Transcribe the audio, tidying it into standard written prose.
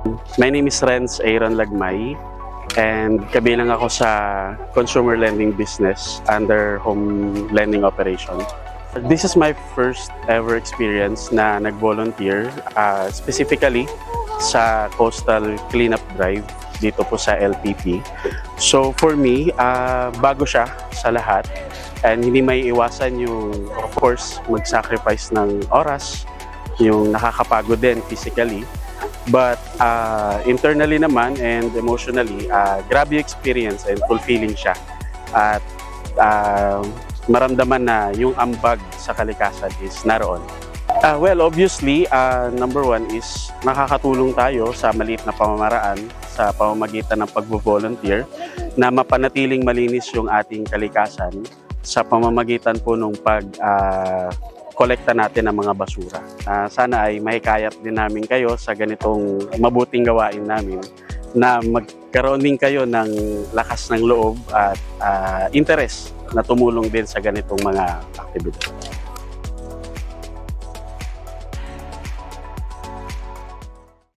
My name is Renz Aaron Lagmay and kabilang ako sa consumer lending business under home lending operation. This is my first ever experience na nag-volunteer specifically sa coastal cleanup drive dito po sa LPP. So for me, bago siya sa lahat and hindi may iwasan yung of course mag-sacrifice ng oras, yung nakakapagod din physically. But internally naman and emotionally, grabe yung experience and fulfilling siya. At maramdaman na yung ambag sa kalikasan is naroon. Well, obviously, number one is nakakatulong tayo sa maliit na pamamaraan sa pamamagitan ng pag-volunteer na mapanatiling malinis yung ating kalikasan sa pamamagitan po ng kolekta natin ng mga basura. Sana ay mahikayat din namin kayo sa ganitong mabuting gawain namin na magkaroon din kayo ng lakas ng loob at interes na tumulong din sa ganitong mga aktibidad.